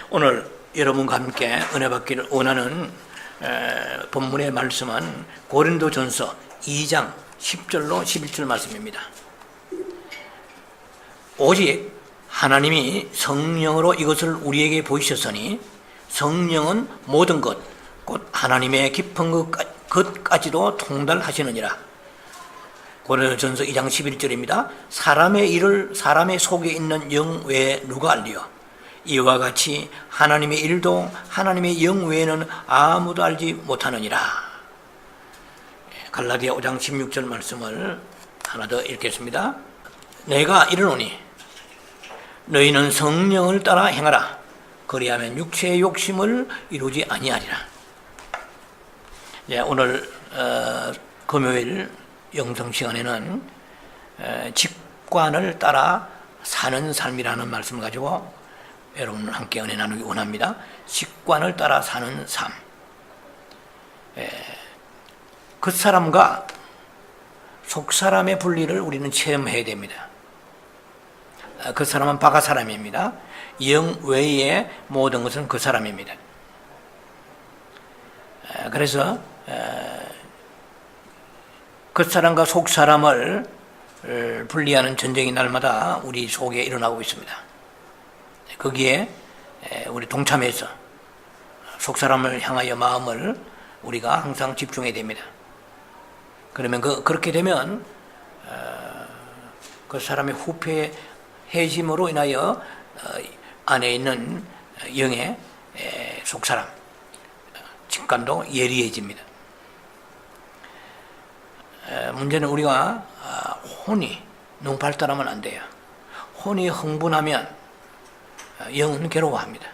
오늘 여러분과 함께 은혜 받기를 원하는 본문의 말씀은 고린도전서 2장 10절로 11절 말씀입니다. 오직 하나님이 성령으로 이것을 우리에게 보이셨으니 성령은 모든 것, 곧 하나님의 깊은 것까지도 통달하시느니라. 고린도전서 2장 11절입니다. 사람의 일을 사람의 속에 있는 영 외에 누가 알리요? 이와 같이 하나님의 일도 하나님의 영 외에는 아무도 알지 못하느니라. 갈라디아 5장 16절 말씀을 하나 더 읽겠습니다. 내가 이르노니 너희는 성령을 따라 행하라. 그리하면 육체의 욕심을 이루지 아니하리라. 오늘 금요일 영성 시간에는 직관을 따라 사는 삶이라는 말씀을 가지고 여러분 함께 은혜 나누기 원합니다. 직관을 따라 사는 삶. 그 사람과 속 사람의 분리를 우리는 체험해야 됩니다. 그 사람은 바가 사람입니다. 영 외의 모든 것은 그 사람입니다. 그래서 그 사람과 속 사람을 분리하는 전쟁이 날마다 우리 속에 일어나고 있습니다. 거기에 우리 동참해서 속 사람을 향하여 마음을 우리가 항상 집중해야 됩니다. 그러면 그렇게 되면 그 사람의 후패해짐으로 인하여 안에 있는 영의 속 사람 직관도 예리해집니다. 문제는 우리가 혼이 너무 발달하면 안 돼요. 혼이 흥분하면 영은 괴로워합니다.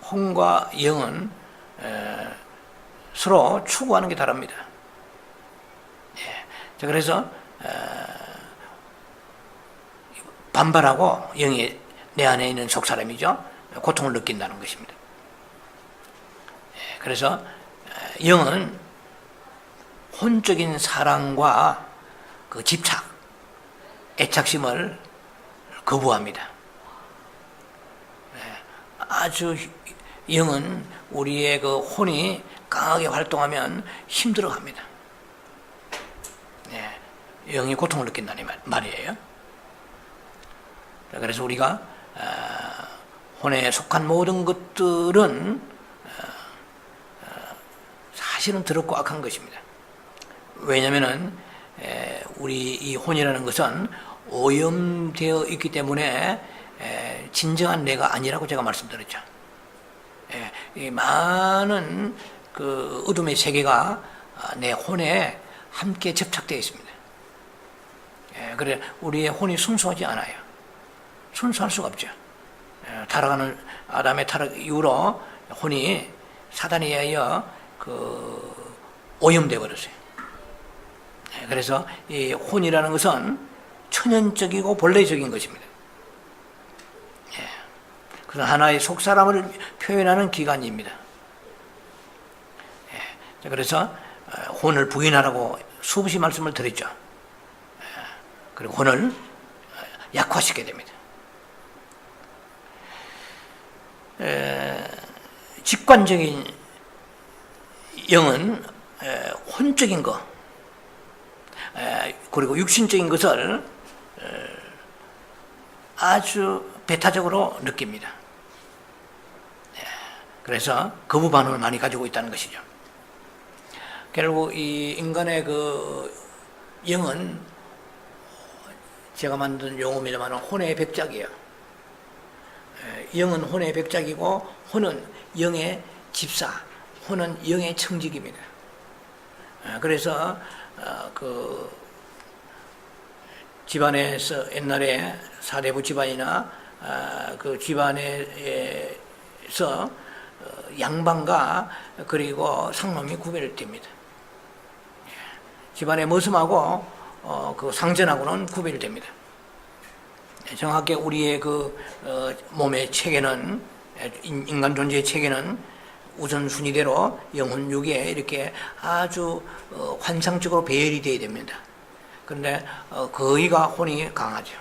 혼과 영은 서로 추구하는 게 다릅니다. 그래서 반발하고 영이 내 안에 있는 속 사람이죠. 고통을 느낀다는 것입니다. 그래서 영은 혼적인 사랑과 그 집착, 애착심을 거부합니다. 아주 영은 우리의 그 혼이 강하게 활동하면 힘들어합니다. 영이 고통을 느낀다는 말이에요. 그래서 우리가 혼에 속한 모든 것들은 사실은 더럽고 악한 것입니다. 왜냐하면 우리 이 혼이라는 것은 오염되어 있기 때문에 진정한 내가 아니라고 제가 말씀드렸죠. 이 많은 그 어둠의 세계가 내 혼에 함께 접착되어 있습니다. 그래 우리의 혼이 순수하지 않아요. 순수할 수가 없죠. 타락하는 아담의 타락 이후로 혼이 사단에 의하여 그 오염되어 버렸어요. 그래서 이 혼이라는 것은 천연적이고 본래적인 것입니다. 그래서 하나의 속 사람을 표현하는 기관입니다. 그래서 혼을 부인하라고 수없이 말씀을 드렸죠. 그리고 혼을 약화시켜야 됩니다. 직관적인 영은 혼적인 것 그리고 육신적인 것을 아주 배타적으로 느낍니다. 그래서 거부 반응을 많이 가지고 있다는 것이죠. 결국 이 인간의 그 영은 제가 만든 용어입니다만 혼의 백작이에요. 영은 혼의 백작이고 혼은 영의 집사, 혼은 영의 청직입니다. 그래서 그 집안에서 옛날에 사대부 집안이나 그 집안에서 양반과 그리고 상놈이 구별됩니다. 집안의 머슴하고 그 상전하고는 구별됩니다. 정확히 우리의 그 몸의 체계는 인간 존재의 체계는 우선순위대로 영혼 육에 이렇게 아주 환상적으로 배열이 되어야 됩니다. 그런데 거의가 혼이 강하죠.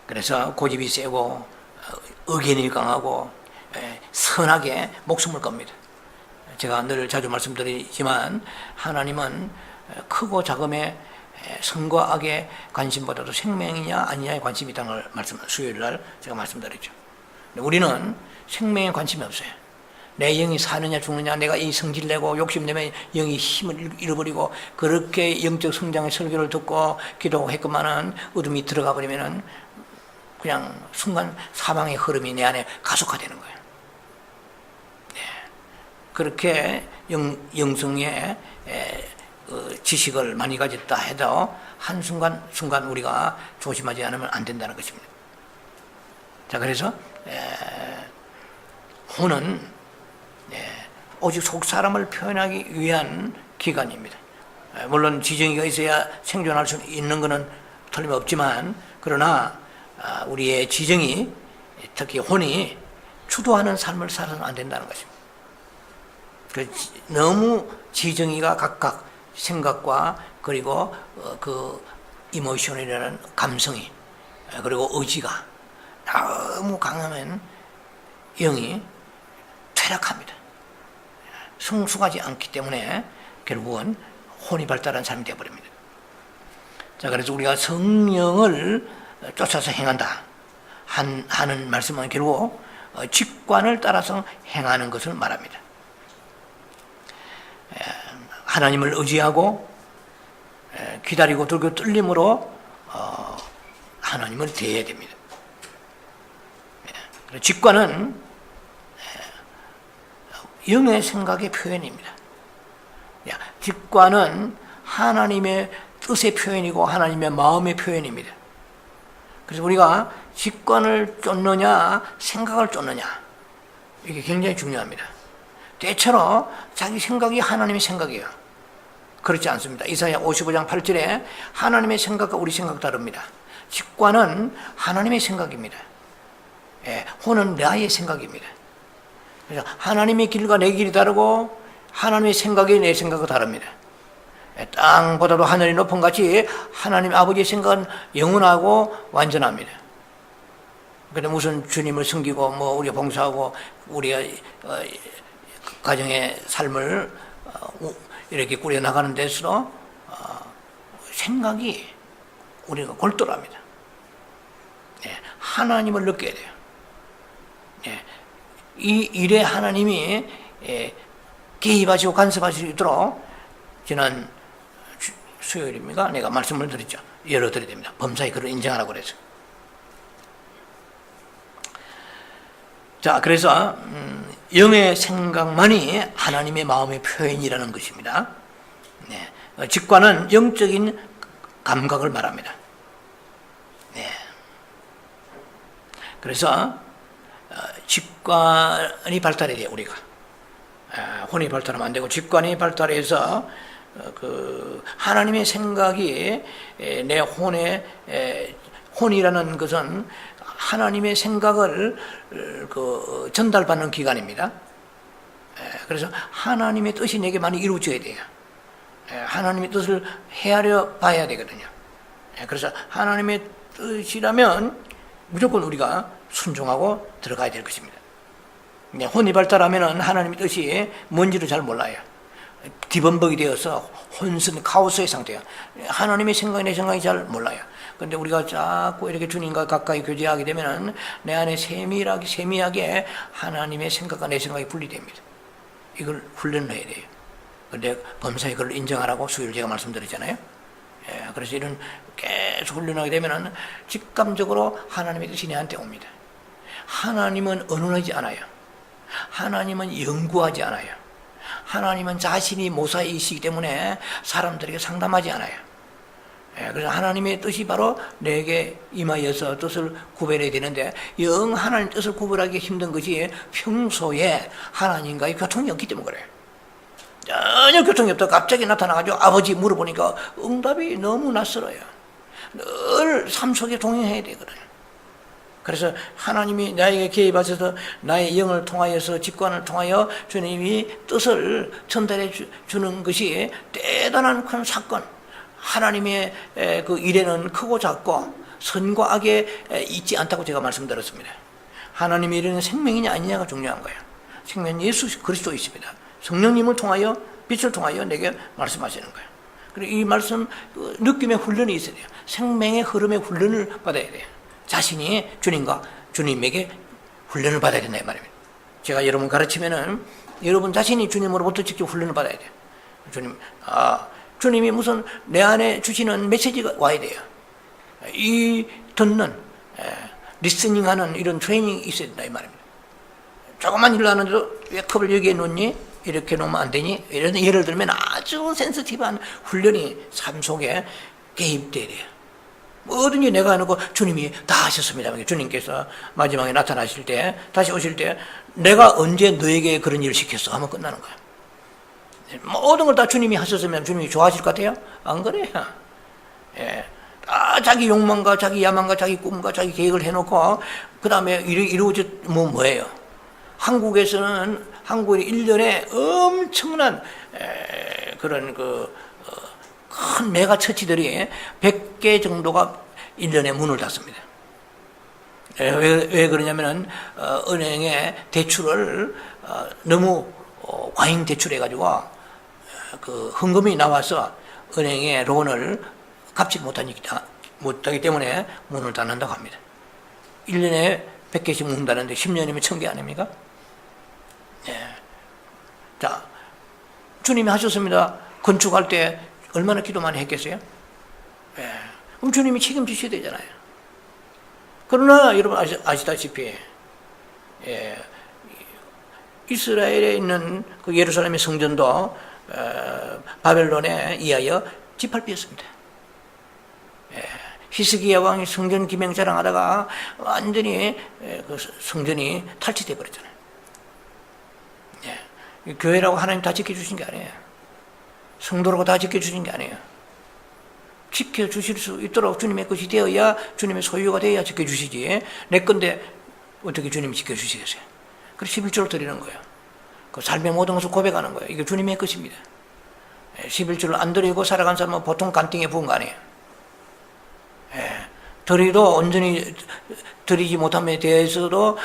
그래서 고집이 세고 의견이 강하고 선하게 목숨을 겁니다. 제가 늘 자주 말씀드리지만 하나님은 크고 작음의 선과 악의 관심보다도 생명이냐 아니냐에 관심이 있다는 걸 수요일 날 제가 말씀드렸죠. 우리는 생명에 관심이 없어요. 내 영이 사느냐 죽느냐, 내가 이 성질내고 욕심내면 영이 힘을 잃어버리고, 그렇게 영적 성장의 설교를 듣고 기도했건만은 어둠이 들어가 버리면은 그냥 순간 사망의 흐름이 내 안에 가속화되는 거예요. 네. 그렇게 영성의 지식을 많이 가졌다 해도 한순간 우리가 조심하지 않으면 안 된다는 것입니다. 자, 그래서 혼은 오직 속 사람을 표현하기 위한 기관입니다. 물론 지정의가 있어야 생존할 수 있는 것은 틀림없지만, 그러나 우리의 지정이, 특히 혼이 주도하는 삶을 살아서는 안 된다는 것입니다. 너무 지정의가 각각 생각과 그리고 그 이모션이라는 감성이 그리고 의지가 너무 강하면 영이 퇴락합니다. 성숙하지 않기 때문에 결국은 혼이 발달한 삶이 되어버립니다. 자, 그래서 우리가 성령을 쫓아서 행한다 하는 말씀은 결국 직관을 따라서 행하는 것을 말합니다. 하나님을 의지하고 기다리고 들고 떨림으로 하나님을 대해야 됩니다. 직관은 영의 생각의 표현입니다. 직관은 하나님의 뜻의 표현이고 하나님의 마음의 표현입니다. 그래서 우리가 직관을 쫓느냐 생각을 쫓느냐, 이게 굉장히 중요합니다. 때처럼 자기 생각이 하나님의 생각이에요. 그렇지 않습니다. 이사야 55장 8절에 하나님의 생각과 우리 생각 다릅니다. 직관은 하나님의 생각입니다. 혼은 나의 생각입니다. 그래서 하나님의 길과 내 길이 다르고 하나님의 생각이 내 생각과 다릅니다. 땅보다도 하늘이 높은 같이 하나님 아버지의 생각은 영원하고 완전합니다. 그런데 무슨 주님을 섬기고 우리가 봉사하고 우리가 가정의 삶을 이렇게 꾸려나가는 데서 생각이 우리가 골똘합니다. 하나님을 느껴야 돼요. 이 일에 하나님이 개입하시고 간섭하실 수 있도록 지난 수요일입니까? 내가 말씀을 드렸죠. 열어드려야 됩니다. 범사에 그를 인정하라고 그래서. 자, 그래서 영의 생각만이 하나님의 마음의 표현이라는 것입니다. 직관은 영적인 감각을 말합니다. 그래서 직관이 발달해야 돼요. 우리가 혼이 발달하면 안 되고 직관이 발달해서 하나님의 생각이 내 혼이라는 것은 하나님의 생각을 전달받는 기관입니다. 그래서 하나님의 뜻이 내게 많이 이루어져야 돼요. 하나님의 뜻을 헤아려 봐야 되거든요. 그래서 하나님의 뜻이라면 무조건 우리가 순종하고 들어가야 될 것입니다. 혼이 발달하면 하나님의 뜻이 뭔지를 잘 몰라요. 뒤범벅이 되어서 혼선, 카오스의 상태예요. 하나님의 생각이 내 생각이 잘 몰라요. 그런데 우리가 자꾸 이렇게 주님과 가까이 교제하게 되면 내 안에 세미하게 하나님의 생각과 내 생각이 분리됩니다. 이걸 훈련을 해야 돼요. 그런데 범사에 그걸 인정하라고 수요일 제가 말씀드렸잖아요. 그래서 이런 계속 훈련하게 되면 직감적으로 하나님의 뜻이 내한테 옵니다. 하나님은 언론하지 않아요. 하나님은 연구하지 않아요. 하나님은 자신이 모사이시기 때문에 사람들에게 상담하지 않아요. 그래서 하나님의 뜻이 바로 내게 임하여서 뜻을 구별해야 되는데, 영 하나님 뜻을 구별하기 힘든 것이 평소에 하나님과의 교통이 없기 때문에 그래요. 전혀 교통이 없다 갑자기 나타나가지고 아버지 물어보니까 응답이 너무 낯설어요. 늘 삶 속에 동행해야 되거든요. 그래서 하나님이 나에게 개입하셔서 나의 영을 통하여서 직관을 통하여 주님이 뜻을 전달해 주는 것이 대단한 큰 사건. 하나님의 그 일에는 크고 작고 선과 악에 있지 않다고 제가 말씀드렸습니다. 하나님이 이르는 생명이냐 아니냐가 중요한 거예요. 생명은 예수 그리스도 있습니다. 성령님을 통하여 빛을 통하여 내게 말씀하시는 거예요. 그리고 이 말씀 느낌의 훈련이 있어야 돼요. 생명의 흐름의 훈련을 받아야 돼요. 자신이 주님과 주님에게 훈련을 받아야 된다 이 말입니다. 제가 여러분 가르치면은 여러분 자신이 주님으로부터 직접 훈련을 받아야 돼요. 주님이 무슨 내 안에 주시는 메시지가 와야 돼요. 이 듣는 리스닝하는 이런 트레이닝이 있어야 된다 이 말입니다. 조금만 일 하는데도 왜 컵을 여기에 놓니? 이렇게 놓으면 안 되니? 이런 예를 들면 아주 센시티브한 훈련이 삶 속에 개입돼야 돼요. 뭐든지 내가 하는 거 주님이 다 하셨습니다. 주님께서 마지막에 나타나실 때, 다시 오실 때 내가 언제 너에게 그런 일을 시켰어? 하면 끝나는 거예요. 모든 걸 다 주님이 하셨으면 주님이 좋아하실 것 같아요? 안 그래요. 예. 다 자기 욕망과 자기 야망과 자기 꿈과 자기 계획을 해놓고 그 다음에 이루어지면 뭐예요? 한국에서는 한국의 1년에 엄청난 그런 큰 메가 처치들이 100개 정도가 1년에 문을 닫습니다. 왜 그러냐면은 은행에 대출을 너무 과잉 대출해가지고 그 헌금이 나와서 은행에 론을 갚지 못하기 때문에 문을 닫는다고 합니다. 1년에 100개씩 문 닫는데 10년이면 1000개 아닙니까? 예. 자, 주님이 하셨습니다. 건축할 때 얼마나 기도 많이 했겠어요? 예. 그럼 주님이 책임지셔야 되잖아요. 그러나 여러분 아시다시피 이스라엘에 있는 그 예루살렘의 성전도 바벨론에 의하여 짓밟혔습니다. 히스기야 왕이 성전 기명 자랑하다가 완전히 그 성전이 탈취되어 버렸잖아요. 교회라고 하나님 다 지켜주신 게 아니에요. 성도라고 다 지켜주신 게 아니에요. 지켜주실 수 있도록 주님의 것이 되어야, 주님의 소유가 되어야 지켜주시지. 내 건데 어떻게 주님이 지켜주시겠어요? 그래서 11조를 드리는 거예요. 그 삶의 모든 것을 고백하는 거예요. 이게 주님의 것입니다. 11조를 안 드리고 살아간 사람은 보통 간땡에 부은 거 아니에요. 드리도 온전히 드리지 못함에 대해서도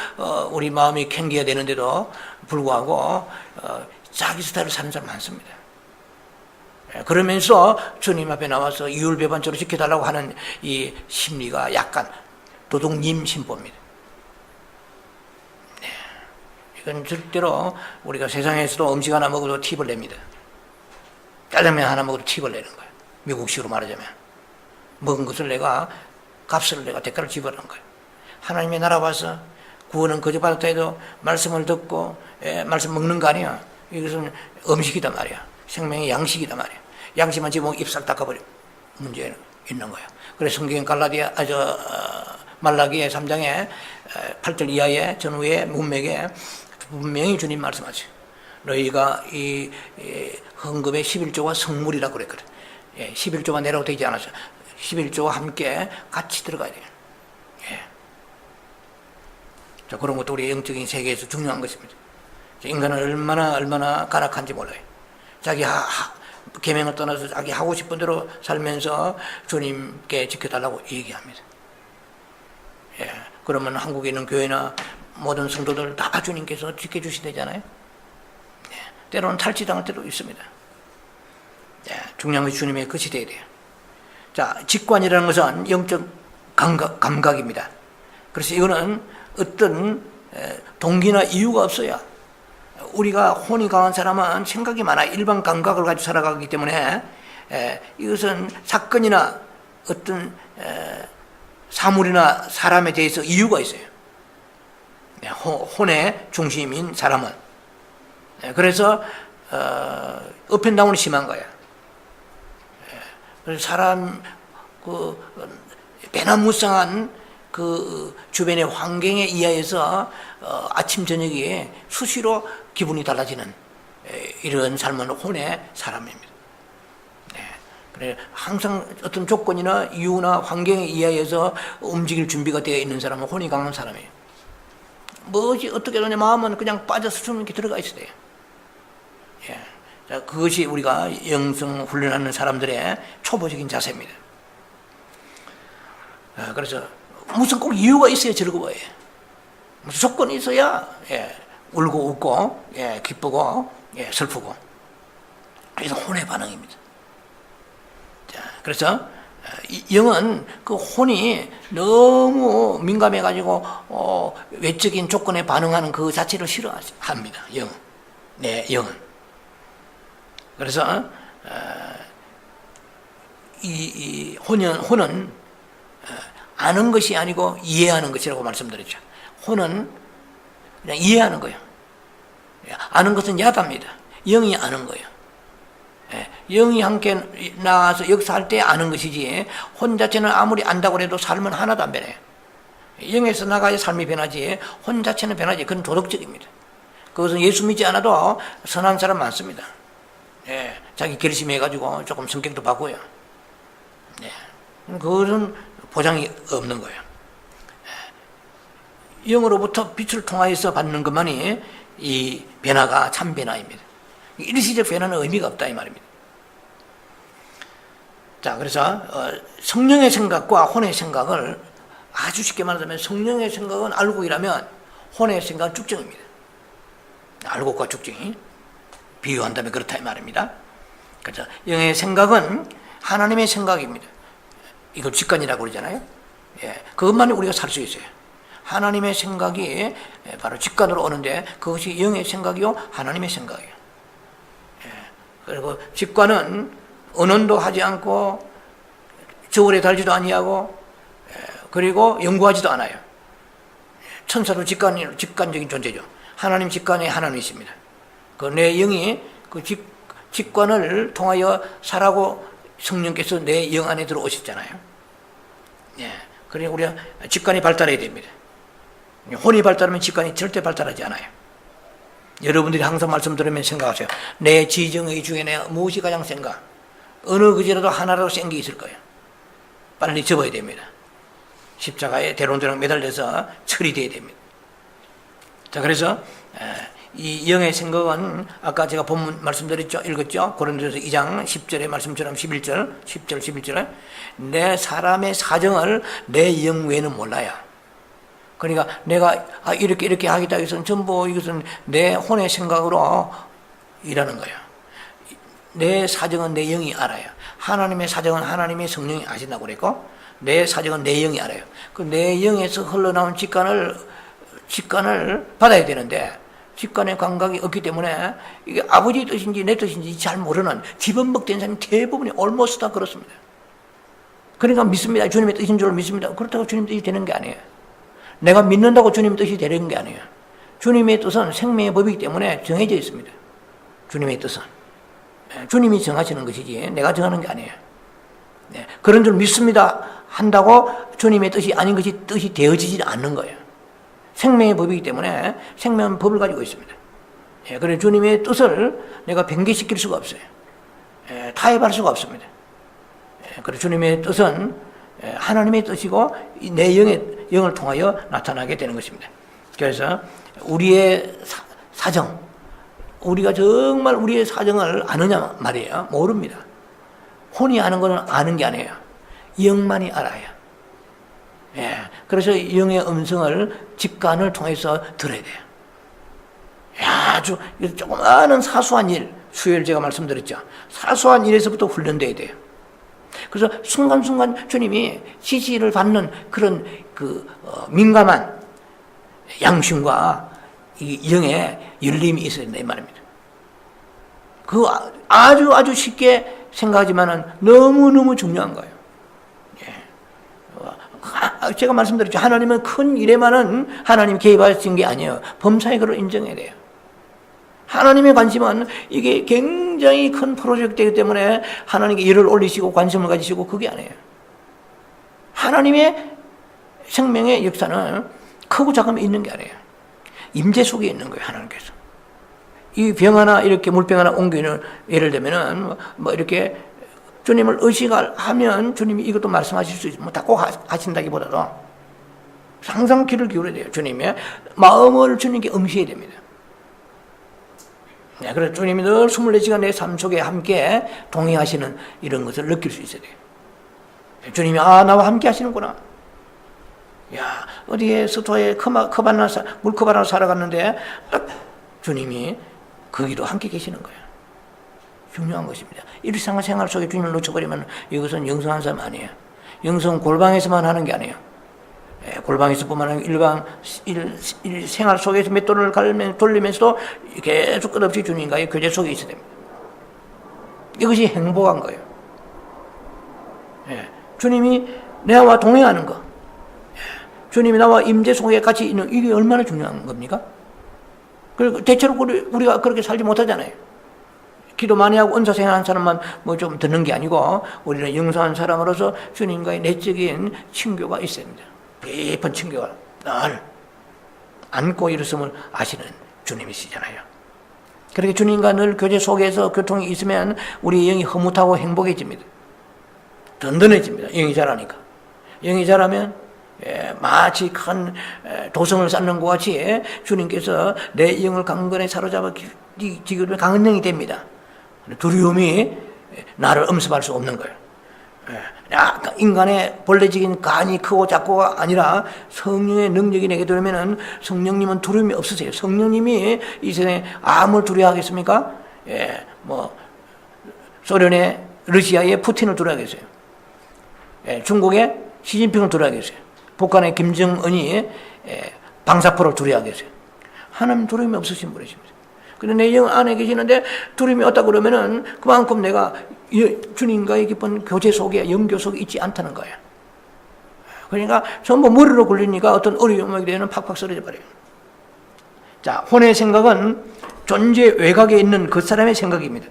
우리 마음이 캥기야 되는데도 불구하고 자기 스타일을 사는 사람 많습니다. 그러면서 주님 앞에 나와서 이율배반적으로 지켜달라고 하는 이 심리가 약간 도둑님 심보입니다. 이건 절대로 우리가 세상에서도 음식 하나 먹어도 팁을 냅니다. 짜장면 하나 먹어도 팁을 내는 거예요. 미국식으로 말하자면 먹은 것을 내가 값을 내가 대가를 지불하는 거예요. 하나님의 나라 와서 구원은 거저 받았다 해도 말씀을 듣고 말씀 먹는 거 아니야. 이것은 음식이다 말이야. 생명의 양식이다 말이야. 양식만 집으면 입살 닦아버려. 문제는 있는 거예요. 그래서 성경 말라기의 3장에 8절 이하의 전후의 문맥에 분명히 주님 말씀하세요. 너희가 이 헌금의 11조가 성물이라고 그랬거든. 11조가 내라고 되지 않았어. 11조와 함께 같이 들어가야 돼요. 자, 그런 것도 우리 영적인 세계에서 중요한 것입니다. 인간은 얼마나 가락한지 몰라요. 자기 계명을 떠나서 자기 하고 싶은 대로 살면서 주님께 지켜달라고 얘기합니다. 그러면 한국에 있는 교회나 모든 성도들 다 주님께서 지켜주시대잖아요. 때로는 탈취당할 때도 있습니다. 중요한 것이 주님의 것이 되어야 돼요. 자, 직관이라는 것은 영적 감각입니다. 그래서 이거는 어떤 동기나 이유가 없어요. 우리가 혼이 강한 사람은 생각이 많아 일반 감각을 가지고 살아가기 때문에 이것은 사건이나 어떤 사물이나 사람에 대해서 이유가 있어요. 혼의 중심인 사람은. 그래서 업앤다운이 심한 거예요. 그래서 사람 배나무쌍한 그 주변의 환경에 의하여서 아침 저녁에 수시로 기분이 달라지는 이런 삶은 혼의 사람입니다. 그래 항상 어떤 조건이나 이유나 환경에 의하여서 움직일 준비가 되어 있는 사람은 혼이 강한 사람이에요. 뭐지 어떻게 하냐 마음은 그냥 빠져서 좀 이렇게 들어가 있어야 돼요. 자, 그것이 우리가 영성 훈련하는 사람들의 초보적인 자세입니다. 그래서 무슨 꼭 이유가 있어야 즐거워요. 무슨 조건이 있어야 울고 웃고 기쁘고 슬프고. 그래서 혼의 반응입니다. 자, 그래서 영은 그 혼이 너무 민감해가지고 외적인 조건에 반응하는 그 자체를 싫어합니다. 영은. 영은. 그래서 이 혼은 아는 것이 아니고 이해하는 것이라고 말씀드렸죠. 혼은 그냥 이해하는 거예요. 아는 것은 야답니다. 영이 아는 거예요. 영이 함께 나와서 역사할 때 아는 것이지 혼 자체는 아무리 안다고 해도 삶은 하나도 안 변해요. 영에서 나가야 삶이 변하지 혼 자체는 변하지. 그건 도덕적입니다. 그것은 예수 믿지 않아도 선한 사람 많습니다. 자기 결심해가지고 조금 성격도 바꾸어요. 그것은 보장이 없는 거예요. 영으로부터 빛을 통하여서 받는 것만이 이 변화가 참 변화입니다. 일시적 변화는 의미가 없다 이 말입니다. 자, 그래서 성령의 생각과 혼의 생각을 아주 쉽게 말하자면 성령의 생각은 알고이라면 혼의 생각은 쭉정입니다. 알고과 쭉정이 비유한다면 그렇다 이 말입니다. 그래서 영의 생각은 하나님의 생각입니다. 이걸 직관이라고 그러잖아요. 그것만이 우리가 살 수 있어요. 하나님의 생각이 바로 직관으로 오는데 그것이 영의 생각이요 하나님의 생각이에요. 그리고 직관은 언언도 하지 않고 저울에 달지도 아니하고 그리고 연구하지도 않아요. 천사도 직관적인 존재죠. 하나님 직관에 하나님이십니다. 그 내 영이 그 직관을 통하여 살라고 성령께서 내 영 안에 들어오셨잖아요. 그러니 우리가 직관이 발달해야 됩니다. 혼이 발달하면 직관이 절대 발달하지 않아요. 여러분들이 항상 말씀 들으면 생각하세요. 내 지정의 중에 내가 무엇이 가장 센가? 어느 그지라도 하나라도 센 게 있을 거예요. 빨리 접어야 됩니다. 십자가에 대롱대롱 매달려서 처리돼야 됩니다. 자, 그래서 이 영의 생각은 아까 제가 본문 말씀드렸죠, 읽었죠. 고린도서 2장 10절의 말씀처럼 10절 11절에 내 사람의 사정을 내 영 외에는 몰라요. 그러니까 내가 이렇게 하겠다 해서 전부 이것은 내 혼의 생각으로 일하는 거예요. 내 사정은 내 영이 알아요. 하나님의 사정은 하나님의 성령이 아신다고 그랬고 내 사정은 내 영이 알아요. 그 내 영에서 흘러나온 직관을 받아야 되는데 직관의 감각이 없기 때문에 이게 아버지 뜻인지 내 뜻인지 잘 모르는 뒤범벅된 사람이 대부분이 almost 다 그렇습니다. 그러니까 믿습니다. 주님의 뜻인 줄 믿습니다. 그렇다고 주님 뜻이 되는 게 아니에요. 내가 믿는다고 주님 뜻이 되는 게 아니에요. 주님의 뜻은 생명의 법이기 때문에 정해져 있습니다. 주님의 뜻은. 주님이 정하시는 것이지 내가 정하는 게 아니에요. 그런 줄 믿습니다 한다고 주님의 뜻이 아닌 것이 뜻이 되어지지 않는 거예요. 생명의 법이기 때문에 생명은 법을 가지고 있습니다. 그래서 주님의 뜻을 내가 변개시킬 수가 없어요. 타협할 수가 없습니다. 그래서 주님의 뜻은 하나님의 뜻이고 내 영을 통하여 나타나게 되는 것입니다. 그래서 우리의 사정, 우리가 정말 우리의 사정을 아느냐 말이에요. 모릅니다. 혼이 아는 것은 아는 게 아니에요. 영만이 알아요. 그래서 영의 음성을 직관을 통해서 들어야 돼요. 아주 조그마한 사소한 일, 수요일 제가 말씀드렸죠. 사소한 일에서부터 훈련돼야 돼요. 그래서 순간순간 주님이 지시를 받는 그런 민감한 양심과 이 영의 열림이 있어야 된다 이 말입니다. 그 아주 쉽게 생각하지만은 너무너무 중요한 거예요. 제가 말씀드렸죠. 하나님은 큰 일에만은 하나님 개입하신 게 아니에요. 범사에 그걸 인정해야 돼요. 하나님의 관심은 이게 굉장히 큰 프로젝트이기 때문에 하나님께 일을 올리시고 관심을 가지시고 그게 아니에요. 하나님의 생명의 역사는 크고 작음이 있는 게 아니에요. 임재 속에 있는 거예요. 하나님께서. 이 병 하나 이렇게 물병 하나 옮기는 예를 들면은 뭐 이렇게 주님을 의식하면 주님이 이것도 말씀하실 수 있고 다 꼭 하신다기보다도 항상 귀를 기울여야 돼요. 주님의 마음을 주님께 응시해야 됩니다. 그래서 주님이 늘 24시간 내 삶 속에 함께 동행하시는 이런 것을 느낄 수 있어야 돼요. 주님이 나와 함께 하시는구나. 어디에 스토어에 물컵 하나 사러 갔는데 딱 주님이 거기도 함께 계시는 거예요. 중요한 것입니다. 일상생활 속에 주님을 놓쳐버리면 이것은 영성한 사람 아니에요. 영성 골방에서만 하는 게 아니에요. 골방에서뿐만 아니라 생활 속에서 맷돌을 돌리면서도 계속 끝없이 주님과의 교제 속에 있어야 됩니다. 이것이 행복한 거예요. 주님이 나와 동행하는 거, 주님이 나와 임재 속에 같이 있는 이게 얼마나 중요한 겁니까? 그리고 대체로 우리가 그렇게 살지 못하잖아요. 기도 많이 하고 은사 생활하는 사람만 뭐 좀 듣는 게 아니고 우리는 영성한 사람으로서 주님과의 내적인 친교가 있어야 합니다. 깊은 친교가 늘 안고 일었음을 아시는 주님이시잖아요. 그렇게 주님과 늘 교제 속에서 교통이 있으면 우리 영이 흐뭇하고 행복해집니다. 든든해집니다. 영이 자라니까. 영이 자라면 마치 큰 도성을 쌓는 것 같이 주님께서 내 영을 강건히 사로잡아 지금 강한 영이 됩니다. 두려움이 나를 엄습할 수 없는 거예요. 인간의 본래적인 간이 크고 작고가 아니라 성령의 능력이 내게 들으면은 성령님은 두려움이 없으세요. 성령님이 이 세상에 암을 두려워하겠습니까? 소련의 러시아의 푸틴을 두려워하겠어요. 중국의 시진핑을 두려워하겠어요. 북한의 김정은이 방사포를 두려워하겠어요. 하나님 두려움이 없으신 분이십니다. 그런데 내 영 안에 계시는데 두려움이 없다 그러면은 그만큼 내가 주님과의 깊은 교제 속에 영교 속에 있지 않다는 거예요. 그러니까 전부 머리로 굴리니까 어떤 어려움이 되면 팍팍 쓰러져 버려요. 자, 혼의 생각은 존재 외곽에 있는 그 사람의 생각입니다.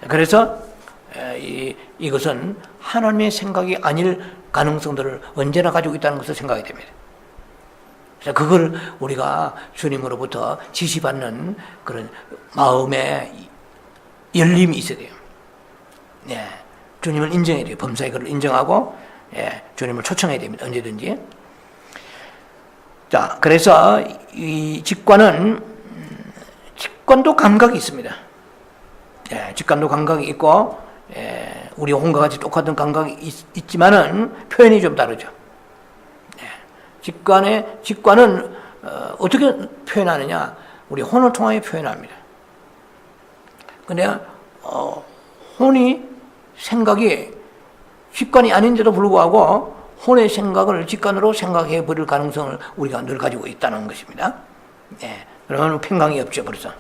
그래서 이것은 하나님의 생각이 아닐 가능성들을 언제나 가지고 있다는 것을 생각해야 됩니다. 그래서 그걸 우리가 주님으로부터 지시받는 그런 마음의 열림이 있어야 돼요. 주님을 인정해야 돼요. 범사의 그를 인정하고 주님을 초청해야 됩니다. 언제든지. 자, 그래서 이 직관도 감각이 있습니다. 직관도 감각이 있고 우리 혼과 같이 똑같은 감각이 있지만은 표현이 좀 다르죠. 직관은 어떻게 표현하느냐? 우리 혼을 통하여 표현합니다. 근데 혼이 생각이 직관이 아닌데도 불구하고 혼의 생각을 직관으로 생각해 버릴 가능성을 우리가 늘 가지고 있다는 것입니다. 그러면 평강이 없죠, 벌써.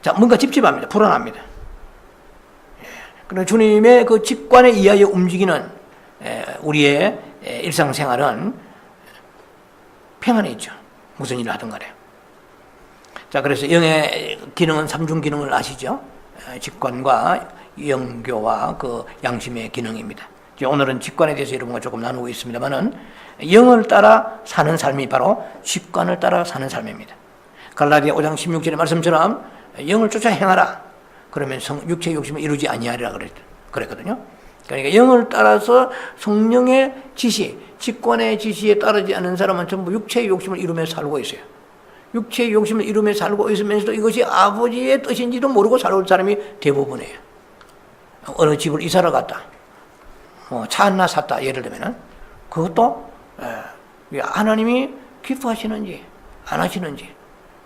자, 뭔가 찝찝합니다. 불안합니다. 그러나 주님의 그 직관에 의하여 움직이는 우리의 일상생활은 평안해 있죠. 무슨 일을 하든 간에. 자, 그래서 영의 기능은 삼중 기능을 아시죠? 직관과 영교와 그 양심의 기능입니다. 오늘은 직관에 대해서 여러분과 조금 나누고 있습니다만은 영을 따라 사는 삶이 바로 직관을 따라 사는 삶입니다. 갈라디아 5장 16절의 말씀처럼 영을 쫓아 행하라. 그러면 육체의 욕심을 이루지 아니하리라 그랬거든요. 그러니까 영을 따라서 성령의 지시, 직관의 지시에 따르지 않는 사람은 전부 육체의 욕심을 이루며 살고 있어요. 육체의 욕심을 이루며 살고 있으면서도 이것이 아버지의 뜻인지도 모르고 살아올 사람이 대부분이에요. 어느 집을 이사를 갔다. 차 하나 샀다. 예를 들면 그것도 하나님이 기뻐하시는지 안 하시는지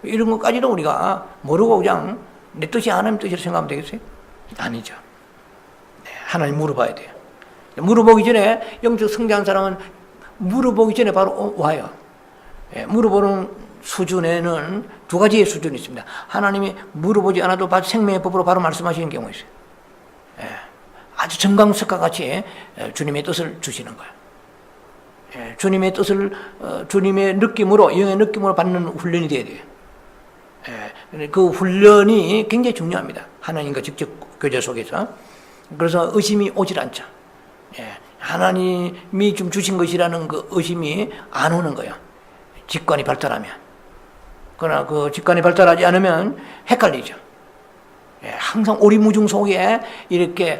이런 것까지도 우리가 모르고 그냥 내 뜻이 하나님 뜻이라고 생각하면 되겠어요? 아니죠. 하나님 물어봐야 돼요. 물어보기 전에 영적 성장한 사람은 물어보기 전에 바로 와요. 물어보는 수준에는 두 가지의 수준이 있습니다. 하나님이 물어보지 않아도 생명의 법으로 바로 말씀하시는 경우가 있어요. 아주 정강석과 같이 주님의 뜻을 주시는 거예요. 주님의 뜻을 주님의 느낌으로, 영의 느낌으로 받는 훈련이 돼야 돼요. 그 훈련이 굉장히 중요합니다. 하나님과 직접 교제 속에서. 그래서 의심이 오질 않죠. 하나님이 좀 주신 것이라는 그 의심이 안 오는 거예요. 직관이 발달하면. 그러나 그 직관이 발달하지 않으면 헷갈리죠. 항상 오리무중 속에 이렇게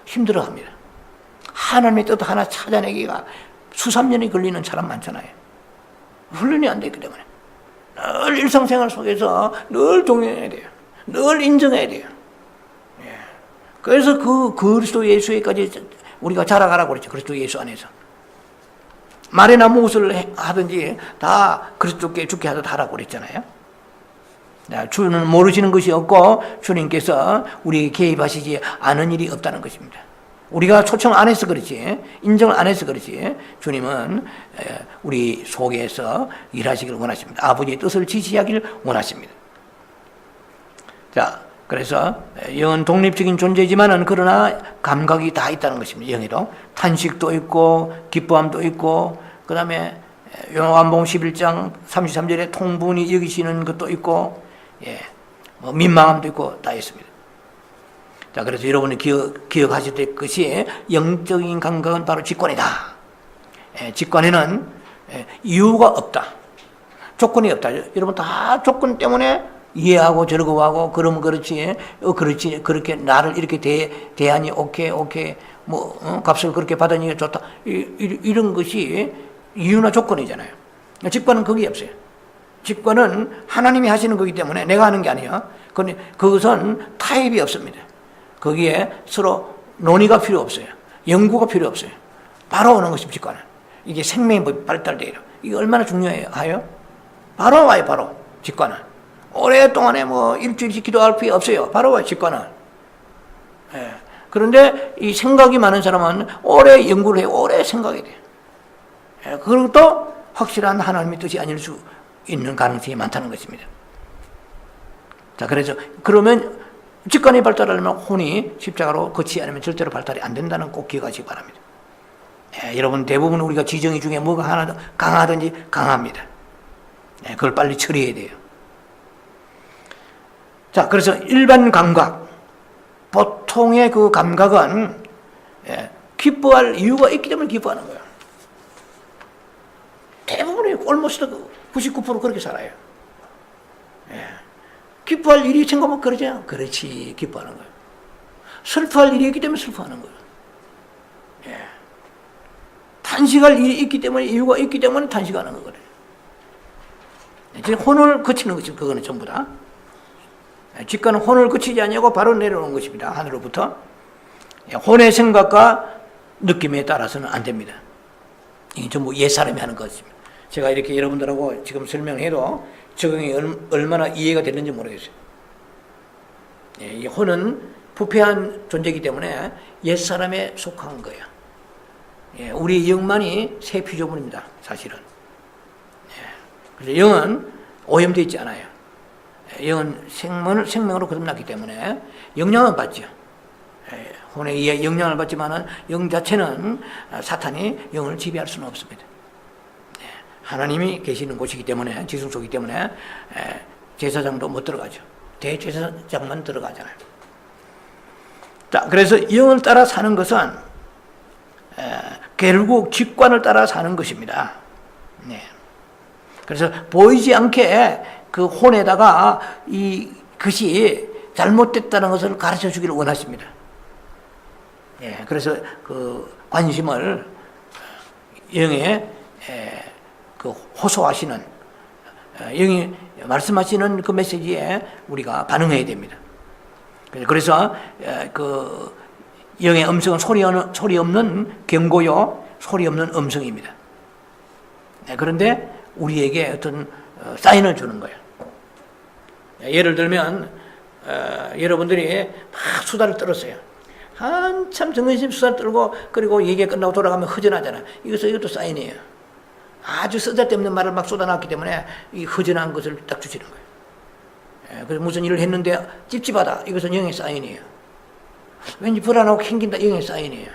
힘들어합니다. 하나님의 뜻 하나 찾아내기가 수삼년이 걸리는 사람 많잖아요. 훈련이 안 됐기 때문에. 늘 일상생활 속에서 늘 동행해야 돼요. 늘 인정해야 돼요. 그래서 그 그리스도 예수에까지 우리가 자라가라고 그랬죠. 그리스도 예수 안에서. 말이나 무엇을 하든지 다 그리스도께 죽게 하듯 하라고 그랬잖아요. 주는 모르시는 것이 없고 주님께서 우리에게 개입하시지 않은 일이 없다는 것입니다. 우리가 초청 안 해서 그렇지, 인정을 안 해서 그렇지, 주님은 우리 속에서 일하시길 원하십니다. 아버지의 뜻을 지시하기를 원하십니다. 자, 그래서 영은 독립적인 존재지만은 그러나 감각이 다 있다는 것입니다. 영에도 탄식도 있고 기뻐함도 있고, 그 다음에 요한복음 11장 33절에 통분히 여기시는 것도 있고, 뭐 민망함도 있고 다 있습니다. 자, 그래서 여러분이 기억하셔야 될 것이 영적인 감각은 바로 직관이다. 직관에는 이유가 없다. 조건이 없다. 여러분 다 조건 때문에 이해하고 즐거워하고 그러면 그렇지, 그렇지, 그렇게 나를 이렇게 대하니 오케이, 뭐 값을 그렇게 받으니 좋다. 이런 것이 이유나 조건이잖아요. 직관은 그게 없어요. 직관은 하나님이 하시는 거기 때문에 내가 하는 게 아니에요. 그것은 타협이 없습니다. 거기에 서로 논의가 필요 없어요. 연구가 필요 없어요. 바로 오는 것입니다. 직관은. 이게 생명이 발달돼요. 이게 얼마나 중요해요? 바로 와요. 바로 직관은. 오랫동안에 뭐 일주일씩 기도할 필요 없어요. 바로 와요. 직관은. 그런데 이 생각이 많은 사람은 오래 연구를 해요. 오래 생각이 돼요. 그리고 또 확실한 하나님의 뜻이 아닐 수 있는 가능성이 많다는 것입니다. 자, 그래서 그러면 직관이 발달하려면 혼이 십자가로 거치지 않으면 절대로 발달이 안 된다는 꼭 기억하시기 바랍니다. 여러분 대부분 우리가 지정이 중에 뭐가 하나 강하든지 강합니다. 그걸 빨리 처리해야 돼요. 자, 그래서 일반 감각, 보통의 그 감각은 기뻐할 이유가 있기 때문에 기뻐하는 거예요. 대부분의 almost 99% 그렇게 살아요. 기뻐할 일이 생각하면 그러죠. 그렇지, 기뻐하는 거예요. 슬퍼할 일이 있기 때문에 슬퍼하는 거예요. 탄식할 일이 있기 때문에, 이유가 있기 때문에 탄식하는 거거든요. 지금 혼을 거치는 것입니다. 그거는 전부 다. 직관은 혼을 거치지 아니하고 바로 내려오는 것입니다. 하늘로부터. 혼의 생각과 느낌에 따라서는 안 됩니다. 이게 전부 옛사람이 하는 것입니다. 제가 이렇게 여러분들하고 지금 설명해도 적응이 얼마나 이해가 됐는지 모르겠어요. 이 혼은 부패한 존재이기 때문에 옛사람에 속한 거예요. 우리 영만이 새 피조물입니다. 사실은. 그래서 영은 오염되어 있지 않아요. 영은 생명으로 거듭났기 때문에 영향은 받죠. 혼에 의해 영향을 받지만은 영 자체는 사탄이 영을 지배할 수는 없습니다. 하나님이 계시는 곳이기 때문에, 지성소이기 때문에 제사장도 못 들어가죠. 대제사장만 들어가잖아요. 자, 그래서 영을 따라 사는 것은 결국 직관을 따라 사는 것입니다. 그래서 보이지 않게 그 혼에다가 이 것이 잘못됐다는 것을 가르쳐 주기를 원하십니다. 그래서 그 관심을 영에 그 호소하시는, 영이 말씀하시는 그 메시지에 우리가 반응해야 됩니다. 그래서 그 영의 음성은 소리 없는 경고요, 소리 없는 음성입니다. 그런데 우리에게 어떤 사인을 주는 거예요. 예를 들면 여러분들이 막 수다를 떨었어요. 한참 정신없이 수다를 떨고 그리고 얘기가 끝나고 돌아가면 허전하잖아. 이것도 사인이에요. 아주 쓰잘데없는 말을 막 쏟아놨기 때문에 이 허전한 것을 딱 주시는 거예요. 그래서 무슨 일을 했는데 찝찝하다. 이것은 영의 사인이에요. 왠지 불안하고 캥긴다. 영의 사인이에요.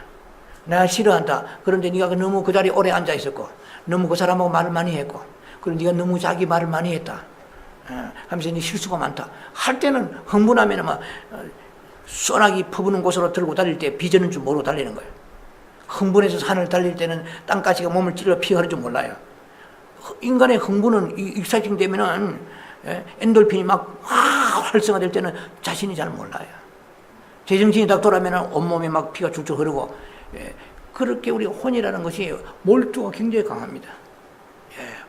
내가 싫어한다. 그런데 네가 너무 그 자리에 오래 앉아 있었고, 너무 그 사람하고 말을 많이 했고, 그리고 네가 너무 자기 말을 많이 했다. 하면서 네 실수가 많다. 할 때는 흥분하면 막 소나기 퍼부는 곳으로 들고 달릴 때 비전은 줄 모르고 달리는 거예요. 흥분해서 산을 달릴 때는 땅가시가 몸을 찔러 피하는 줄 몰라요. 인간의 흥분은 익사이팅 되면은 엔돌핀이 막 활성화될 때는 자신이 잘 몰라요. 제정신이 딱 돌아오면 온몸에 막 피가 줄줄 흐르고, 그렇게 우리 혼이라는 것이 몰두가 굉장히 강합니다.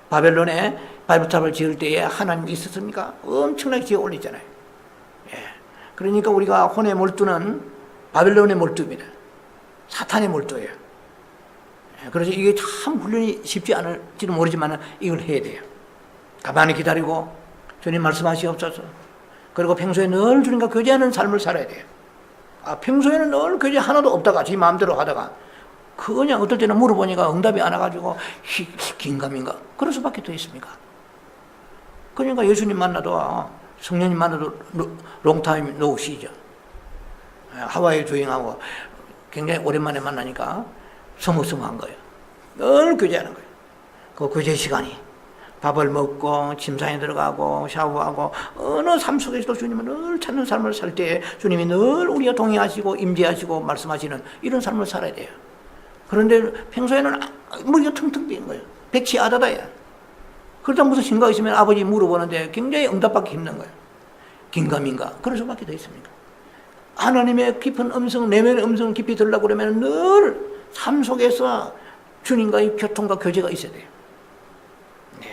바벨론에 바벨탑을 지을 때에 하나님이 있었습니까? 엄청나게 지어 올리잖아요. 그러니까 우리가 혼의 몰두는 바벨론의 몰두입니다. 사탄에 몰두해요. 그래서 이게 참 훈련이 쉽지 않을지는 모르지만 이걸 해야 돼요. 가만히 기다리고 주님 말씀하시옵소서. 그리고 평소에 늘 주님과 교제하는 삶을 살아야 돼요. 평소에는 늘 교제 하나도 없다가 지 마음대로 하다가 그냥 어떨 때는 물어보니까 응답이 안 와가지고 긴가민가 그럴 수밖에 더 있습니까? 그러니까 예수님 만나도 성령님 만나도 롱타임 노시죠. 하와이 주행하고 굉장히 오랜만에 만나니까 서먹서먹한 거예요. 늘 교제하는 거예요. 그 교제 시간이 밥을 먹고 침상에 들어가고 샤워하고 어느 삶 속에서도 주님을 늘 찾는 삶을 살 때 주님이 늘 우리와 동행하시고 임재하시고 말씀하시는 이런 삶을 살아야 돼요. 그런데 평소에는 머리가 텅텅 빈 거예요. 백치 아다다야. 그러다 무슨 생각 있으면 아버지 물어보는데 굉장히 응답받기 힘든 거예요. 긴가민가 그럴 수밖에 더 있습니까? 하나님의 깊은 음성, 내면의 음성을 깊이 들으려고 그러면 늘 삶 속에서 주님과의 교통과 교제가 있어야 돼요. 네.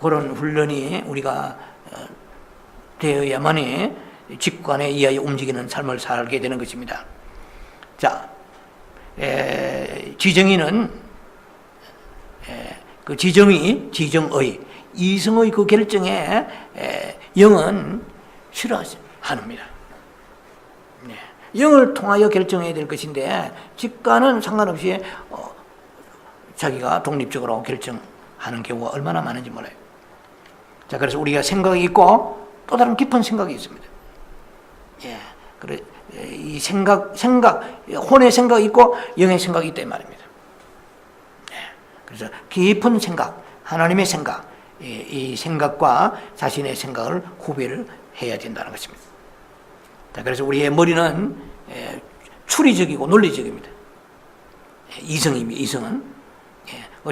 그런 훈련이 우리가 되어야만이 직관에 의하여 움직이는 삶을 살게 되는 것입니다. 자, 지정의는 그 지정의, 이성의 그 결정에 영은 싫어합니다. 네. 영을 통하여 결정해야 될 것인데 직관은 상관없이 자기가 독립적으로 결정하는 경우가 얼마나 많은지 몰라요. 자, 그래서 우리가 생각이 있고 또 다른 깊은 생각이 있습니다. 예, 그래 이 생각 혼의 생각이 있고 영의 생각이 있다 이 말입니다. 예, 그래서 깊은 생각, 하나님의 생각, 이 생각과 자신의 생각을 구별을 해야 된다는 것입니다. 자, 그래서 우리의 머리는 추리적이고 논리적입니다. 이성입니다. 이성은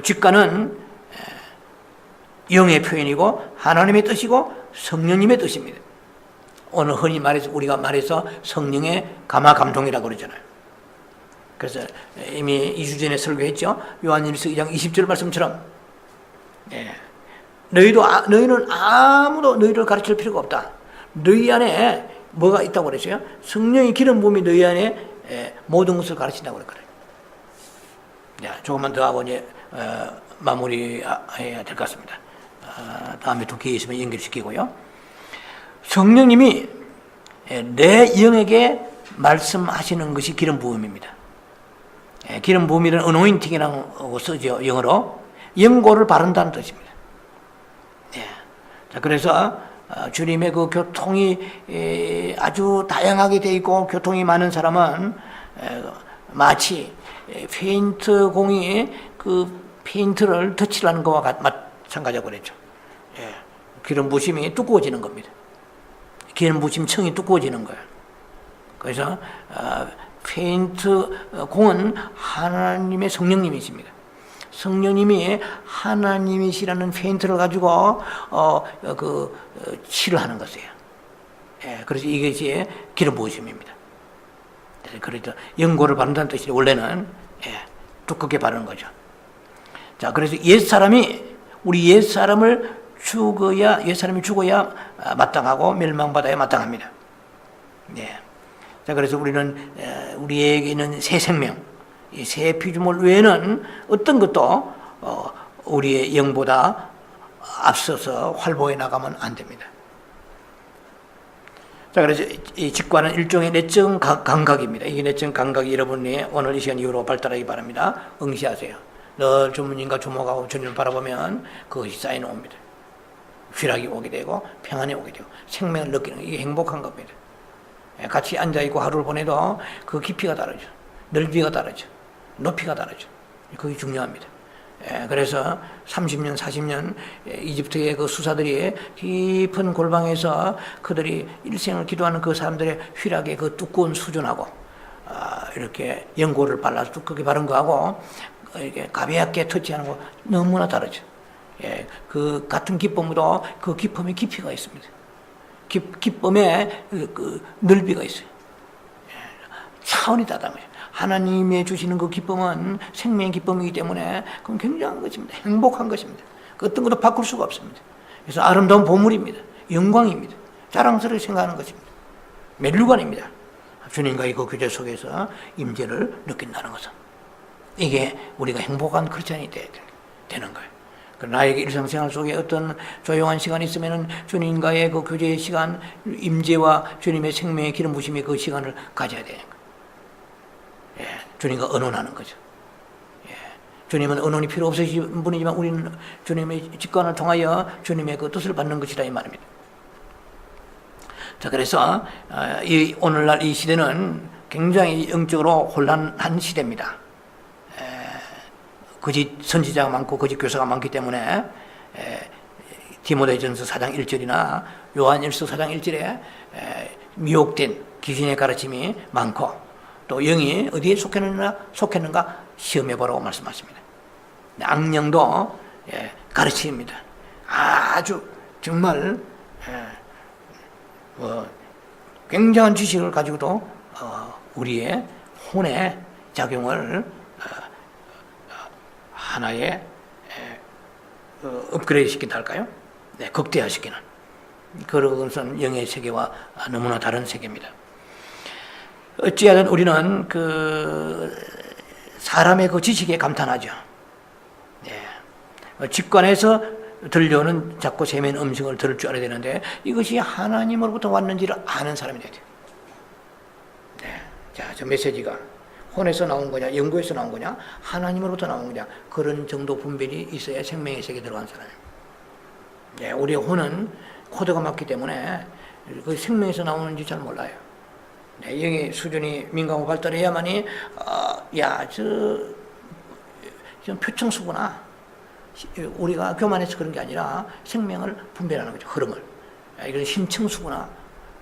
직관은 영의 표현이고 하나님의 뜻이고 성령님의 뜻입니다. 오늘 흔히 말해서 우리가 말해서 성령의 감화감동이라고 그러잖아요. 그래서 이미 2주 전에 설교했죠. 요한일서 2장 20절 말씀처럼 너희는 아무도 너희를 가르칠 필요가 없다. 너희 안에 뭐가 있다고 그랬어요? 성령의 기름 부음이 너희 안에 모든 것을 가르친다고 그랬거든요. 조금만 더 하고 이제 마무리해야 될 것 같습니다. 다음에 또 기회 있으면 연결시키고요. 성령님이 내 영에게 말씀하시는 것이 기름 부음입니다. 기름 부음이란 어노인팅이라고 쓰죠. 영어로 영고를 바른다는 뜻입니다. 자, 그래서 주님의 그 교통이 아주 다양하게 되어 있고 교통이 많은 사람은 마치 페인트 공이 그 페인트를 터치하는 것과 마찬가지라고 그랬죠. 기름 부심이 두꺼워지는 겁니다. 기름 부심 층이 두꺼워지는 거예요. 그래서 페인트 공은 하나님의 성령님이십니다. 성령님이 하나님이시라는 페인트를 가지고 칠을 하는 것이에요. 그래서 이것이 기름 부으심입니다. 그래서 연고를 바른다는 뜻이 원래는 두껍게 바르는 거죠. 자, 그래서 우리 옛사람이 죽어야 마땅하고 멸망받아야 마땅합니다. 자, 그래서 우리에게 있는 새 생명, 이 새 피조물 외에는 어떤 것도 우리의 영보다 앞서서 활보해 나가면 안 됩니다. 자, 그래서 이 직관은 일종의 내적 감각입니다. 이 내적 감각이 여러분이 오늘 이 시간 이후로 발달하기 바랍니다. 응시하세요. 늘 주님과 주목하고 주님을 바라보면 그것이 쌓이는 옵니다. 휘락이 오게 되고 평안이 오게 되고 생명을 느끼는 이게 행복한 겁니다. 같이 앉아있고 하루를 보내도 그 깊이가 다르죠. 넓이가 다르죠. 높이가 다르죠. 그게 중요합니다. 그래서 30년, 40년 이집트의 그 수사들이 깊은 골방에서 그들이 일생을 기도하는 그 사람들의 휘락의 그 두꺼운 수준하고 이렇게 연고를 발라서 두껍게 바른 거하고 이렇게 가볍게 터치하는 거 너무나 다르죠. 그 같은 기쁨도 그 기쁨의 깊이가 있습니다. 기쁨의 그 넓이가 있어요. 차원이 다르죠. 하나님이 주시는 그 기쁨은 생명의 기쁨이기 때문에 그건 굉장한 것입니다. 행복한 것입니다. 그 어떤 것도 바꿀 수가 없습니다. 그래서 아름다운 보물입니다. 영광입니다. 자랑스럽게 생각하는 것입니다. 멸류관입니다. 주님과의 그 교제 속에서 임재를 느낀다는 것은 이게 우리가 행복한 크리스천이 되는 거예요. 나에게 일상생활 속에 어떤 조용한 시간이 있으면 주님과의 그 교제의 시간, 임재와 주님의 생명의 기름 부심의 그 시간을 가져야 되는 거예요. 예, 주님과 언언하는 거죠. 예, 주님은 언언이 필요 없으신 분이지만 우리는 주님의 직관을 통하여 주님의 그 뜻을 받는 것이다 이 말입니다. 자, 그래서 오늘날 이 시대는 굉장히 영적으로 혼란한 시대입니다. 거짓 선지자가 많고 거짓 교사가 많기 때문에 디모데전서 4장 1절이나 요한일서 4장 1절에 미혹된 귀신의 가르침이 많고 또 영이 어디에 속했는가 시험해보라고 말씀하십니다. 악령도 가르침입니다. 아주 정말 굉장한 지식을 가지고도 우리의 혼의 작용을 하나의 업그레이드 시킨다 할까요? 네, 극대화시키는 그런 것은 영의 세계와 너무나 다른 세계입니다. 어찌하든 우리는 그 사람의 그 지식에 감탄하죠. 네. 직관에서 들려오는 작고 세미한 음성을 들을 줄 알아야 되는데 이것이 하나님으로부터 왔는지를 아는 사람이 돼야 돼요. 네. 자, 저 메시지가 혼에서 나온 거냐, 연구에서 나온 거냐, 하나님으로부터 나온 거냐, 그런 정도 분별이 있어야 생명의 세계에 들어간 사람입니다. 네, 우리의 혼은 코드가 맞기 때문에 그 생명에서 나오는지 잘 몰라요. 네, 영의 수준이 민감하고 발달해야만이, 저 표청수구나. 우리가 교만해서 그런 게 아니라 생명을 분별하는 거죠, 흐름을. 이건 심청수구나.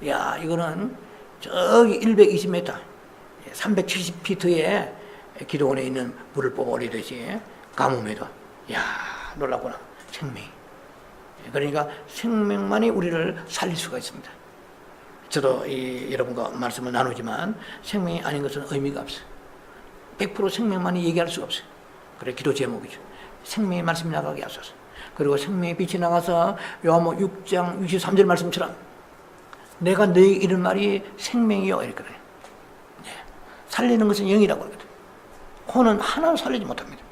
이거는 저기 120m. 370피트의 기도원에 있는 물을 뽑아 올리듯이 가뭄에도 놀랍구나 생명이. 그러니까 생명만이 우리를 살릴 수가 있습니다. 저도 여러분과 말씀을 나누지만 생명이 아닌 것은 의미가 없어요. 100% 생명만이 얘기할 수가 없어요. 그래 기도 제목이죠. 생명의 말씀이 나가게 하소서. 그리고 생명의 빛이 나가서 요한복음 6장 63절 말씀처럼 내가 너에게 이런 말이 생명이요 이랬거든요. 살리는 것은 영이라고 하거든요. 혼은 하나도 살리지 못합니다.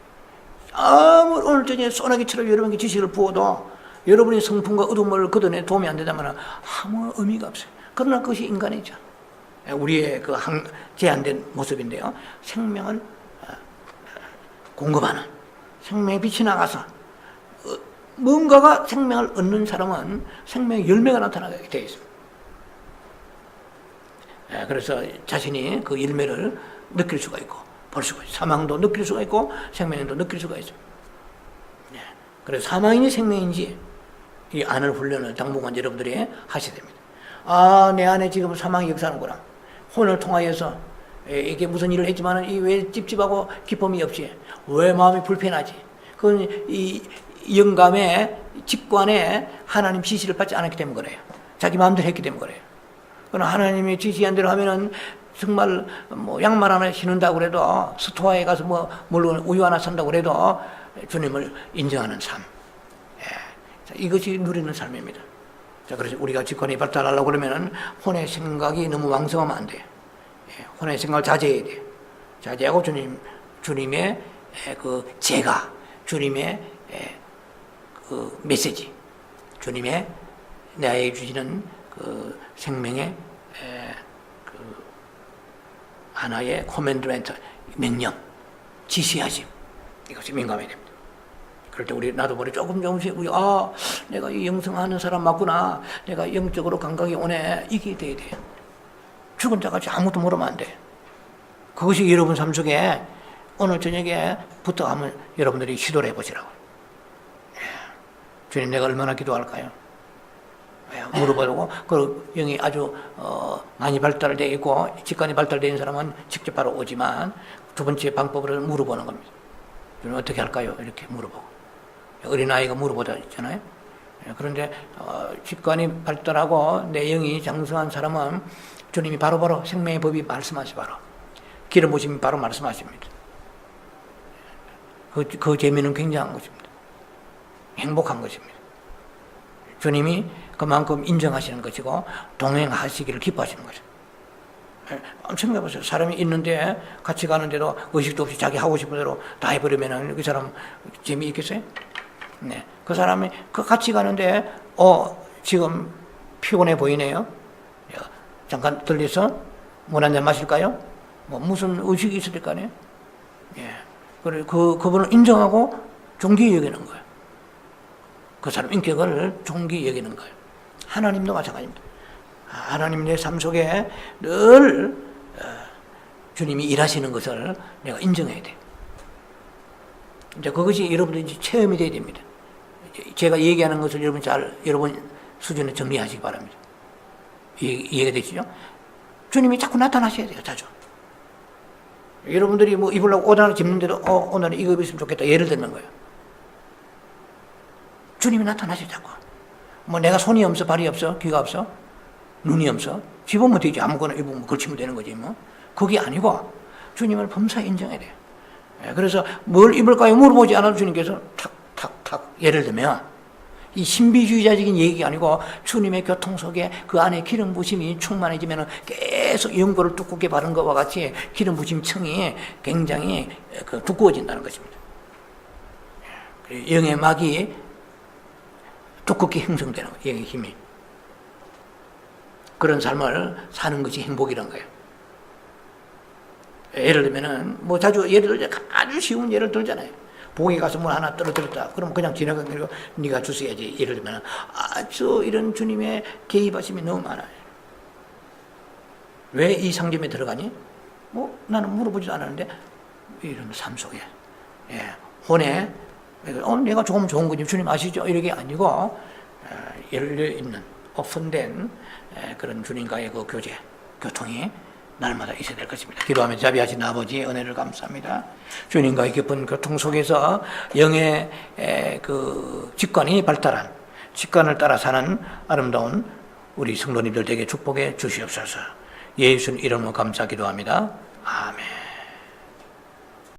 아무 오늘 저녁에 소나기처럼 여러분께 지식을 부어도 여러분의 성품과 어둠을 걷어내 도움이 안 되다면 아무 의미가 없어요. 그러나 그것이 인간이죠. 우리의 그 제한된 모습인데요. 생명을 공급하는 생명의 빛이 나가서 뭔가가 생명을 얻는 사람은 생명의 열매가 나타나게 되어 있습니다. 그래서 자신이 그 열매를 느낄 수가 있고 볼 수가 있고 사망도 느낄 수가 있고 생명도 느낄 수가 있습니다. 그래서 사망인지 생명인지 이 안을 훈련을 당분간 여러분들이 하셔야 됩니다. 내 안에 지금 사망이 역사하는구나. 혼을 통하여서 이게 무슨 일을 했지만 왜 찝찝하고 기쁨이 없지? 왜 마음이 불편하지? 그건 이 영감의 직관에 하나님 지시를 받지 않았기 때문에 그래요. 자기 마음대로 했기 때문에 그래요. 그러나 하나님이 지시한 대로 하면은 정말 양말 하나 신는다고 그래도 스토어에 가서 물론 우유 하나 산다고 그래도 주님을 인정하는 삶. 이것이 누리는 삶입니다. 자, 그래서 우리가 직관이 발달하려고 그러면은 혼의 생각이 너무 왕성하면 안 돼요. 혼의 생각을 자제해야 돼요. 자제하고 주님의 그 제가, 주님의 그 메시지, 주님의 나에게 주시는 그 생명의 그 하나의 코맨드멘트, 명령, 지시하심, 이것이 민감해야 됩니다. 그럴 때 나도 모르게 조금씩 내가 이 영성하는 사람 맞구나, 내가 영적으로 감각이 오네, 이게 돼야 돼요. 죽은 자같이 아무도 모르면 안 돼. 그것이 여러분 삶 속에 오늘 저녁에부터 한번 여러분들이 시도를 해보시라고. 주님, 내가 얼마나 기도할까요? 물어보고, 그 영이 아주 많이 발달되어 있고 직관이 발달되어 있는 사람은 직접 바로 오지만 두 번째 방법으로 물어보는 겁니다. 주님 어떻게 할까요? 이렇게 물어보고. 어린아이가 물어보자 있잖아요. 그런데 직관이 발달하고 내 영이 장성한 사람은 주님이 바로바로 생명의 법이 말씀하시 바로 기름 부심이 바로 말씀하십니다. 그 재미는 굉장한 것입니다. 행복한 것입니다. 주님이 그만큼 인정하시는 것이고 동행하시기를 기뻐하시는 거죠. 생각해보세요. 사람이 있는데 같이 가는데도 의식도 없이 자기 하고 싶은 대로 다 해버리면 그 사람 재미있겠어요? 네. 그 사람이 그 같이 가는데 지금 피곤해 보이네요. 잠깐 들려서 물 한 잔 마실까요? 뭐 무슨 의식이 있을 거 아니에요? 예. 그래 그분을 인정하고 존귀히 여기는 거예요. 그 사람 인격을 존귀히 여기는 거예요. 하나님도 마찬가지입니다. 하나님 내 삶 속에 늘 주님이 일하시는 것을 내가 인정해야 돼. 이제 그것이 여러분들 이제 체험이 돼야 됩니다. 제가 얘기하는 것을 여러분 수준에 정리하시기 바랍니다. 이해가 되시죠? 주님이 자꾸 나타나셔야 돼요, 자주. 여러분들이 뭐 입으려고 옷 하나 집는데도 오늘은 이거 입으면 좋겠다. 예를 들는 거예요. 주님이 나타나셔야 자꾸. 뭐 내가 손이 없어, 발이 없어, 귀가 없어, 눈이 없어. 집으면 되지. 아무거나 입으면 걸치면 되는 거지 뭐. 그게 아니고 주님을 범사에 인정해야 돼요. 그래서 뭘 입을까요? 물어보지 않아도 주님께서 탁탁탁 예를 들면 이 신비주의자적인 얘기가 아니고 주님의 교통 속에 그 안에 기름 부심이 충만해지면 계속 연고를 두껍게 바른 것과 같이 기름 부심 층이 굉장히 두꺼워진다는 것입니다. 영의 막이 두껍게 형성되는 거예요. 영의 힘이. 그런 삶을 사는 것이 행복이란 거예요. 예를 들면은 뭐 자주 예를 들자 아주 쉬운 예를 들잖아요. 복에 가서 뭐 하나 떨어뜨렸다. 그러면 그냥 지나가는 거 네가 주셔야지. 예를 들면은 아주 이런 주님의 개입하심이 너무 많아요. 왜 이 상점에 들어가니? 뭐 나는 물어보지도 않았는데 이런 삶 속에 혼에 내가 조금 좋은 거지 주님 아시죠? 이게 아니고 열려 있는 오픈된 그런 주님과의 그 교통이 날마다 있어야 될 것입니다. 기도하며 자비하신 아버지의 은혜를 감사합니다. 주님과의 깊은 교통 속에서 영의 그 직관이 발달한 직관을 따라 사는 아름다운 우리 성도님들 되게 축복해 주시옵소서. 예수님 이름으로 감사 기도합니다. 아멘.